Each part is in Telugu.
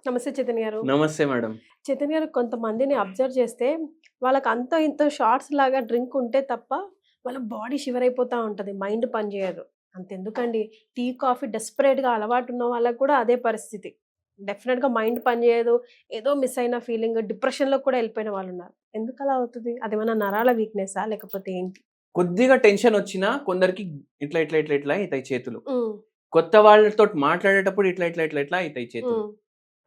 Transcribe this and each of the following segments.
నమస్తే చైతన్య గారు. నమస్తే మేడం. చైతన్య గారు, కొంతమందిని అబ్జర్వ్ చేస్తే వాళ్ళకి అంతో ఇంతో షార్ట్స్ లాగా డ్రింక్ ఉంటే తప్ప వాళ్ళ బాడీ షివర్ అయిపోతా ఉంటది. మైండ్ పనిచేయదు. అంతెందుకండి, టీ, కాఫీ డెస్పరేట్‌గా అలవాటు ఉన్న వాళ్ళకి కూడా అదే పరిస్థితి. డెఫినిట్‌గా మైండ్ పనిచేయదు. ఏదో మిస్ అయిన ఫీలింగ్, డిప్రెషన్‌లోకి కూడా వెళ్ళిపోయిన వాళ్ళున్నారు. ఎందుకలా అవుతది? అదేమన్నా నరాల వీక్‌నెస్సా? లేకపోతే ఏంటి? కొద్దిగా టెన్షన్ వచ్చినా కొందరికి ఇట్లా అయితాయి చేతులు. హ్మ్. కొత్త వాళ్ళతోటి మాట్లాడేటప్పుడు ఇట్లా అయితాయి చేతులు. హ్మ్.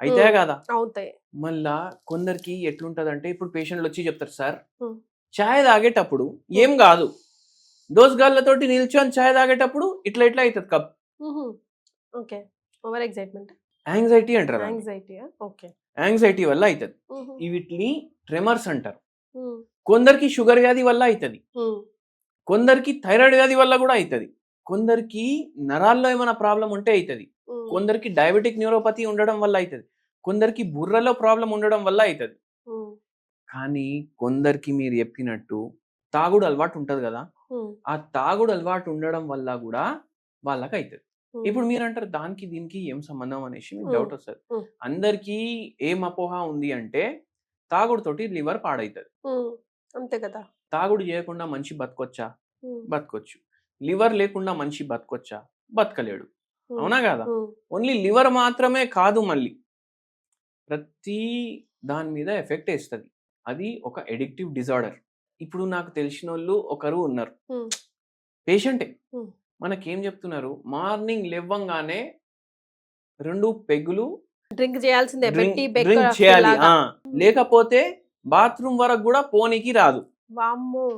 అయితాయా హ్మ్. కాదా? అవుతాయి. మళ్ళా కొందరికి ఎట్లుంటదంటే ఇప్పుడు పేషెంట్‌లొచ్చి చెప్తారు, "సార్ హ్మ్. చాయ్ తాగేటప్పుడు హ్మ్. ఏం గాదు. దోస్తుగాళ్ళతోటి నిల్చొని చాయ్ తాగేటప్పుడు ఇట్లా అయితది కప్." హుహు. ఓకే. Over excitement. యాంగ్జైటీ అంటారు దాన్ని. యాంగ్జైటీయా? ఓకే. యాంగ్జైటీ వల్ల అయితది. హుహు. వీటిని ట్రెమర్స్ అంటారు. హ్మ్. కొందరికి షుగర్ వ్యాధి వల్ల అయితది. హ్మ్. కొందరికి థైరాయిడ్ వ్యాధి వల్ల గూడా అయితది. కొందరికి నరాల్లో ఏమైనా ప్రాబ్లమ్ ఉంటే అయితది. హ్మ్. కొందరికి డయాబెటిక్ న్యూరోపతి ఉండడం వల్ల అయితది. కొందరికి బుర్రలో ప్రాబ్లమ్ ఉండడం వల్ల అయితది. హ్మ్. కానీ కొందరికి మీరు చెప్పినట్టు తాగుడు అలవాటు ఉంటది గదా! హ్మ్. ఆ తాగుడు అలవాటు ఉండడం వల్ల గూడా వాళ్ళకయితది. హ్మ్. ఇప్పుడు మీరంటారు దానికి దీనికి ఏం సంబంధం అనేసి మీకు హ్మ్. డౌటొస్తది. హ్మ్. అందరికీ ఏం అపోహ ఉంది అంటే తాగుడుతోటి లివర్ పాడైతది. హ్మ్. అంతే కదా! తాగుడు జేయకుండా మనిషి బతకొచ్చా? హ్మ్. బతకొచ్చు. లివర్ లేకుండా మనిషి బతకొచ్చా? బతకలేడు. హ్మ్. అవునా గాదా? హ్మ్. ఓన్లీ లివర్ మాత్రమే కాదు మళ్ళీ. ప్రతి దాని మీద ఎఫెక్ట్ ఏస్తది. అది ఒక అడిక్టివ్ డిజార్డర్. ఇప్పుడు నాకు తెలిసినోళ్ళు ఒకరు ఉన్నారు. హ్మ్. పేషెంటే. హ్మ్. మనకేం జెప్తున్నారు? మార్నింగ్ లెవ్వంగానే 2 పెగ్గులు డ్రింక్ చేయాల్సిందే. డ్రింక్ బెట్టి బెక్క డ్రింక్ చేయాలి. లాగా. ఆ! హ్మ్. లేకపోతే బాత్రూమ్ వరకు గూడా పోనీకి రాదు. వామ్మో!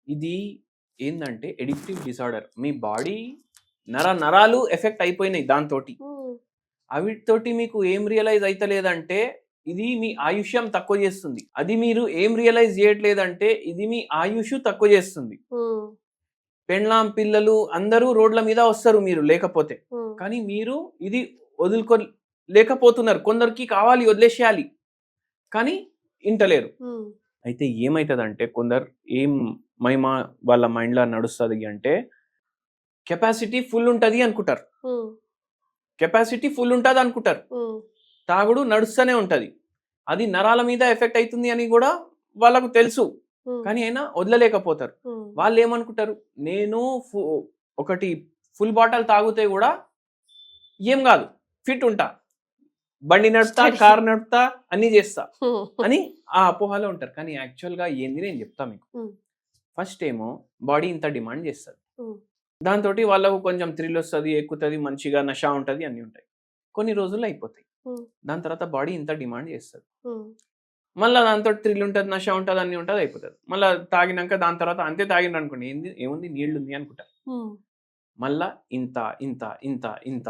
ఇది ఏందంటే అడిక్టివ్ డిసార్డర్. మీ బాడీ నరాలు ఎఫెక్ట్ అయిపోయినాయి దాంతోటి. హ్మ్. అవిటితోటి మీకు ఏం రియలైజ్ అయితలేదంటే, ఇది మీ ఆయుష్యం తక్కువ చేస్తుంది. అది మీరు ఏం రియలైజ్ చేయట్లేదంటే, ఇది మీ ఆయుష్ తక్కువ చేస్తుంది. హ్మ్. పెండ్లాం, పిల్లలు అందరూ రోడ్ల మీద వస్తారు మీరు లేకపోతే. హ్మ్. కానీ మీరు ఇది వదులుకోలేకపోతున్నారు. కొందరికి కావాలి వదిలేసేయాలి. కానీ ఇంటలేరు. హ్మ్. అయితే ఏమైతదంటే కొందరు ఏం వాళ్ళ మైండ్‌లో నడుస్తది అంటే కెపాసిటీ ఫుల్ ఉంటది అనుకుంటారు. హ్మ్. కెపాసిటీ ఫుల్ ఉంటదనుకుంటారు. హ్మ్. తాగుడు నడుస్తూనే ఉంటది. అది నరాల మీద ఎఫెక్ట్ అయితుంది అని గూడా వాళ్ళకు తెలుసు. హ్మ్. కానీ అయినా వదలలేకపోతారు. హ్మ్. వాళ్ళేమనుకుంటారు, నేను ఒకటి ఫుల్ బాటిల్ తాగితే గూడా ఏం గాదు. ఫిట్ ఉంటా. బండి నడుపుతా, స్టడీ. కారు నడుపుతా, అన్నీ జేస్తా హ్మ్. అని ఆ అపోహలో ఉంటారు. కానీ యాక్చువల్‌గా ఏంది నేను జెప్తా మీకు. హ్మ్. ఫస్ట్ ఏమో బాడీ ఇంత డిమాండ్ జేస్తది. హ్మ్. దాంతోటి వాళ్ళకు కొంచెం థ్రిల్లొస్తది, ఎక్కుతది, మంచిగా నష ఉంటది, అన్నీ ఉంటాయి. కొన్ని రోజుల్లో అయిపోతాయి. హ్మ్. దాని తర్వాత బాడీ ఇంత డిమాండ్ చేస్తది. హ్మ్. మళ్ళా దాంతోటి థ్రిల్ ఉంటది, నష ఉంటది, అన్నీ ఉంటది, అయిపోతది. మళ్ళా తాగినంక దాని తర్వాత అంతే తాగిండ్రనుకోండి, ఏముంది నీళ్లుంది అనుకుంటారు. హ్మ్. మళ్ళా ఇంత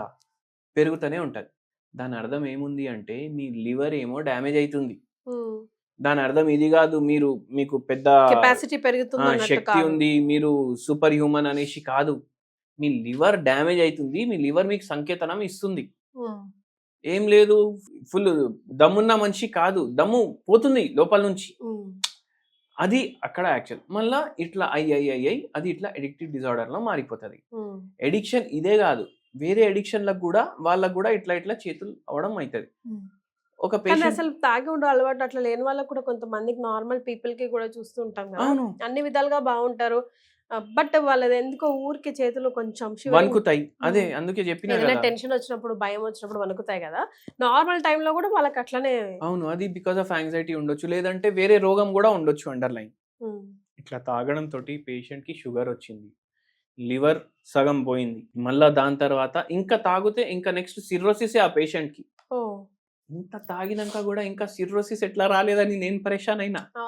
పెరుగుతూనే ఉంటది. దాని అర్థం ఏముంది అంటే మీ లివర్ ఏమో డ్యామేజ్ అయితుంది. హ్మ్. దాని అర్థం ఇది గాదు మీకు పెద్ద కెపాసిటీ పెరుగుతుందన్నట్టు శక్తి కాదు. ఉంది, మీరు సూపర్ హ్యూమన్ అనేసి కాదు. మీ లివర్ డ్యామేజ్ అయితుంది. మీ లివర్ మీకు సంకేతనం ఇస్తుంది. హ్మ్. ఏం లేదు, ఫుల్ దమ్మున్న మనిషి కాదు. దమ్ము పోతుంది లోపల నుంచి. హ్మ్. అది అక్కడ యాక్చువల్. మళ్ళా ఇట్లా అయ్యి అది ఇట్లా అడిక్టివ్ డిజార్డర్‌లో మారిపోతది. హ్మ్. అడిక్షన్ ఇదే గాదు. వేరే అడిక్షన్‌లకు గూడా వాళ్ళకి గూడా ఇట్లా చేతులు అవ్వడం అయితది. హ్మ్. ఒక కానీ పేషెంట్ అసలు తాగుడు అలవాటు అట్లా లేని వాళ్ళకి కూడా కొంతమందికి నార్మల్ పీపుల్‌కి కూడా చూస్తూ ఉంటాం గదా! అవును. అన్ని విధాలుగా బావుంటారు. బట్ వాళ్ళది ఎందుకో ఊరికే చేతులు కొంచెం షివరింగ్. వణుకుతాయి. అదే హ్మ్. అందుకే జెప్పినా ఏదైనా గదా! టెన్షన్ వచ్చినప్పుడు, భయం వచ్చినప్పుడు వణుకుతాయి గదా! నార్మల్ టైమ్‌లో గూడా వాళ్ళకి అట్లనే. అవును. అది బికాజ్ ఆఫ్ యాంక్సైటీ ఉండొచ్చు. లేదంటే వేరే రోగం గూడా ఉండొచ్చు అండర్‌లైన్. హ్మ్. ఇట్లా తాగడంతోటి పేషెంట్‌కి షుగరొచ్చింది. లివర్ సగం పోయింది. మళ్ళా దాని తర్వాత ఇంకా తాగితే ఇంకా నెక్స్ట్ సిర్రోసిసే ఆ పేషెంట్‌కి. ఓహ్! ఇంత తాగినంక గూడా ఇంకా సిర్రోసిస్ ఎట్లా రాలేదని నేను పరేషాన్ అయినా. ఆ!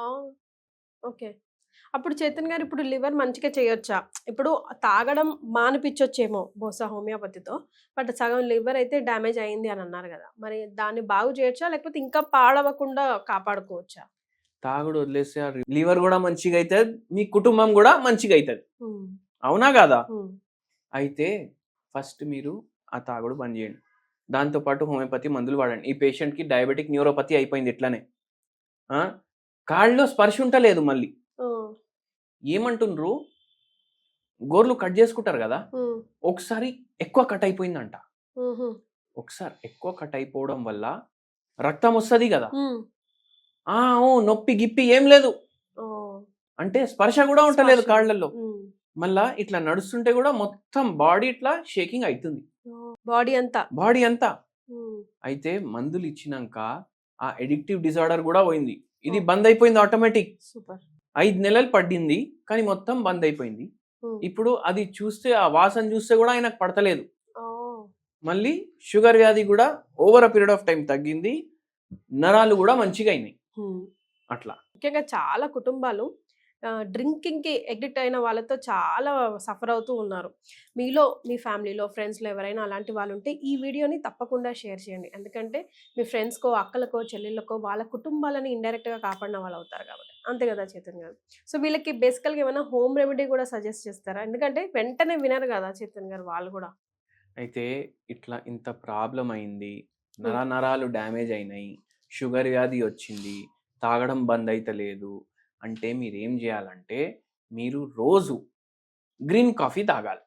ఓకే. అప్పుడు చైతన్ గారు, ఇప్పుడు లివర్ మంచిగా చేయొచ్చా? ఇప్పుడు తాగడం మానిపిచ్చొచ్చేమో బహుశా హోమియోపతితో. బట్ సగం లివర్ అయితే డ్యామేజ్ అయింది అని అన్నారు గదా! మరి దాన్ని బాగు చేయొచ్చా? లేకపోతే ఇంకా పాడవకుండా కాపాడుకోవచ్చా? తాగుడు వదిలేస్తే ఆ లివర్ గూడా మంచిగయితది. మీ కుటుంబం గూడా మంచిగయితది. హ్మ్. అవునా గాదా? హ్మ్. అయితే ఫస్ట్ మీరు ఆ తాగుడు బంద్ జేయండి. దాంతో పాటు హోమియోపతి మందులు వాడండి. ఈ పేషెంట్‌కి డయాబెటిక్ న్యూరోపతి అయిపోయింది ఇట్లనే. ఆ! కాళ్ళలో స్పర్శ ఉంటలేదు మళ్ళీ. ఓహ్! ఏమంటుండ్రు, గోర్లు కట్ జేసుకుంటారు గదా! హ్మ్. ఒకసారి ఎక్కువ కట్ అయిపోయిందంట. హుహు. ఒకసారి ఎక్కువ కట్ అయిపోవడం వల్ల రక్తం వస్తుంది కదా, హ్మ్. ఓ నొప్పి గిప్పి ఏం లేదు, ఓహ్! అంటే స్పర్శ కూడా ఉంటలేదు స్పర్శ. కాళ్ళల్లో. హ్మ్. మళ్ళా ఇట్లా నడుస్తుంటే కూడా మొత్తం బాడీ ఇట్లా షేకింగ్ అవుతుంది, ఓహ్! బాడీ అంతా. బాడీ అంతా. హ్మ్. అయితే మందులు ఇచ్చినాక ఆ ఎడిక్టివ్ డిజార్డర్ కూడా పోయింది, ఇది ఓహ్! బంద్ అయిపోయింది ఆటోమేటిక్. సూపర్. 5 నెలలు పడింది కానీ మొత్తం బంద్ అయిపోయింది. హ్మ్. ఇప్పుడు అది చూస్తే, ఆ వాసన చూస్తే కూడా ఆయనకు పడతలేదు. ఓహ్! మళ్ళీ షుగర్ వ్యాధి కూడా over a period of time తగ్గింది, నరాలు కూడా మంచిగా అయినాయి. హ్మ్. అట్లా. ముఖ్యంగా చాలా కుటుంబాలు డ్రింకింగ్‌కి అడిక్ట్ అయిన వాళ్ళతో చాలా సఫర్ అవుతూ ఉన్నారు. మీలో, మీ ఫ్యామిలీలో, ఫ్రెండ్స్‌లో ఎవరైనా అలాంటి వాళ్ళుంటే ఈ వీడియోని తప్పకుండా షేర్ చేయండి. ఎందుకంటే మీ ఫ్రెండ్స్‌కో, అక్కలకో, చెల్లెళ్ళకో వాళ్ళ కుటుంబాలని ఇండైరెక్ట్‌గా కాపాడిన వాళ్ళవుతారు కాబట్టి. అంతే కదా చైతన్య గారు? సో వీళ్ళకి బేసికల్‌గా ఏమైనా హోమ్ రెమెడీ కూడా సజెస్ట్ చేస్తారా? ఎందుకంటే వెంటనే వినరు కదా చైతన్య గారు వాళ్ళు గూడా. అయితే ఇట్లా ఇంత ప్రాబ్లం అయింది, హ్మ్. నరాలు డ్యామేజ్ అయినాయి, షుగర్ వ్యాధి వచ్చింది, తాగడం బంద్ అయితలేదు అంటే మీరేం చేయాలంటే, మీరు రోజు గ్రీన్ కాఫీ తాగాలి.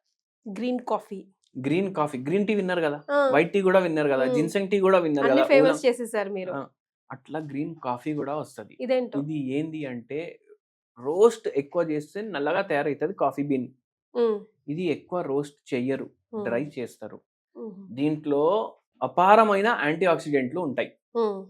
Green coffee. Green coffee, green tea విన్నారు కదా, ఆ! వైట్ టీ కూడా విన్నారు కదా, హ్మ్. జిన్సెంగ్ టీ కూడా విన్నారు అన్ని కదా, ఫేమస్ చేసేసారు మీరు. ఆ, అట్లా గ్రీన్ కాఫీ కూడా వస్తుంది. ఇదేంటో? ఇది ఏంది అంటే, రోస్ట్ ఎక్కువ చేస్తే నల్లగా తయారవుతుంది కాఫీ బీన్. హ్మ్. ఇది ఎక్కువ రోస్ట్ చెయ్యరు, హ్మ్. డ్రై చేస్తారు. హుహు. దీంట్లో అపారమైన యాంటీ ఆక్సిడెంట్లు ఉంటాయి. హ్మ్.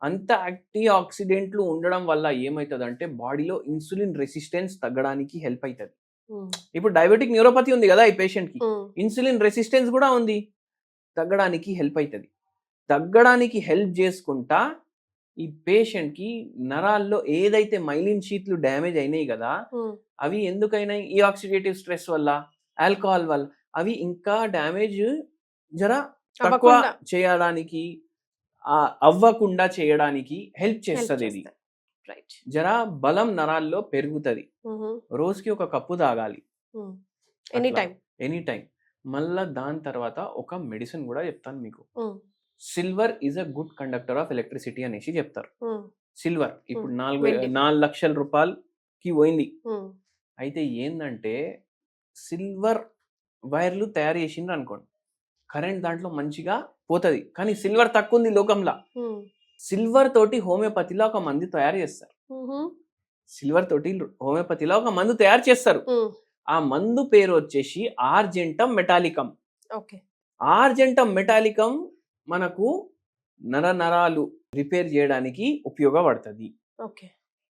అంత యాంటీ ఆక్సిడెంట్లు ఉండడం వల్ల ఏమవుతుందంటే, బాడీలో ఇన్సులిన్ రెసిస్టెన్స్ తగ్గడానికి హెల్ప్ అవుతుంది. హ్మ్. ఇప్పుడు డయాబెటిక్ న్యూరోపతి ఉంది కదా ఈ పేషెంట్కి, హ్మ్. ఇన్సులిన్ రెసిస్టెన్స్ కూడా ఉంది, తగ్గడానికి హెల్ప్ అవుతుంది. తగ్గడానికి హెల్ప్ చేసుకుంటా ఈ పేషెంట్కి నరాల్లో ఏదైతే మైలిన్ షీట్లు డ్యామేజ్ అయినాయి కదా, హ్మ్. అవి ఎందుకైనాయి? ఈ ఆక్సిడేటివ్ స్ట్రెస్ వల్ల, ఆల్కహాల్ వల్ల. అవి ఇంకా డ్యామేజ్ జర తక్కువ అవ్వకుండా చేయడానికి, అవ్వకుండా చేయడానికి హెల్ప్ హెల్ప్ చేస్తుంది ఇది. చేస్తాయి. రైట్. జర బలం నరాల్లో పెరుగుతుంది. హుహు. రోజుకి ఒక కప్పు తాగాలి హ్మ్. ఎనీ అట్లా, టైమ్. Any time. మళ్ళా దాని తర్వాత ఒక మెడిసిన్ కూడా చెప్తాను మీకు. హ్మ్. Silver is a good conductor of electricity అనేసి చెప్తారు. హ్మ్. సిల్వర్ హ్మ్. ఇప్పుడు వెండి. 4 లక్షల రూపాయలకి పోయింది. హ్మ్. అయితే ఏందంటే, సిల్వర్ వైర్లు తయారు చేసిండ్రు అనుకోండి, కరెంట్ దాంట్లో మంచిగా పోతది. కానీ సిల్వర్ తక్కువుంది లోకంలో. హ్మ్. సిల్వర్ తోటి హోమియోపతిలో ఒక మందు తయారు చేస్తారు. హుహు. సిల్వర్ తోటి హోమియోపతిలో ఒక మందు తయారు చేస్తారు. హ్మ్. ఆ మందు పేరు వచ్చేసి ఆర్జెంటం మెటాలికం. ఓకే. ఆర్జెంటం మెటాలికం మనకు నరాలు రిపేర్ చేయడానికి ఉపయోగపడుతుంది. ఓకే.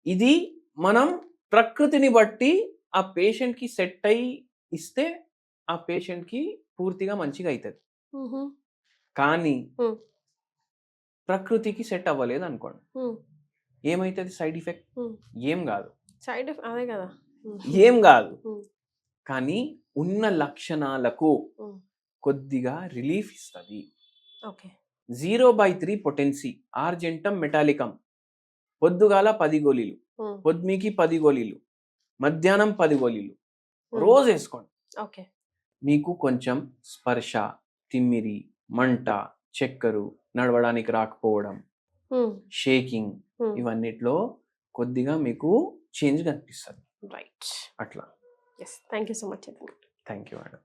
ఇది మనం ప్రకృతిని బట్టి ఆ పేషెంట్‌కి సెట్ అయ్యి ఇస్తే, ఆ పేషెంట్‌కి పూర్తిగా మంచిగా అయితది. హుహు. కానీ హ్మ్. ప్రకృతికి సెట్ అవ్వలేదనుకోండి, హ్మ్. ఏమైతది సైడ్ ఎఫెక్ట్? హ్మ్. ఏం గాదు. అదే గదా! హ్మ్. ఏం గాదు. హ్మ్. కానీ ఉన్న లక్షణాలకు హ్మ్. కొద్దిగా రిలీఫ్ ఇస్తది. ఓకే. 0/3 పొటెన్సీ ఆర్జెంటం మెటాలికం. పొద్దుగాల 10 గోళీలు, హ్మ్. పొద్దుమికి 10 గోళీలు, మధ్యాహ్నం 10 గోళీలు హ్మ్. రోజేసుకోండి. ఓకే. మీకు కొంచెం స్పర్శ, తిమ్మిరి, మంట, చక్కరు, నడవడానికి రాకపోవడం, హ్మ్. షేకింగ్, హ్మ్. ఇవన్నిట్లో కొద్దిగా మీకు చేంజ్ కనిపిస్తది. రైట్. అట్లా. Yes. Thank you so much Chaitanya. Thank you madam.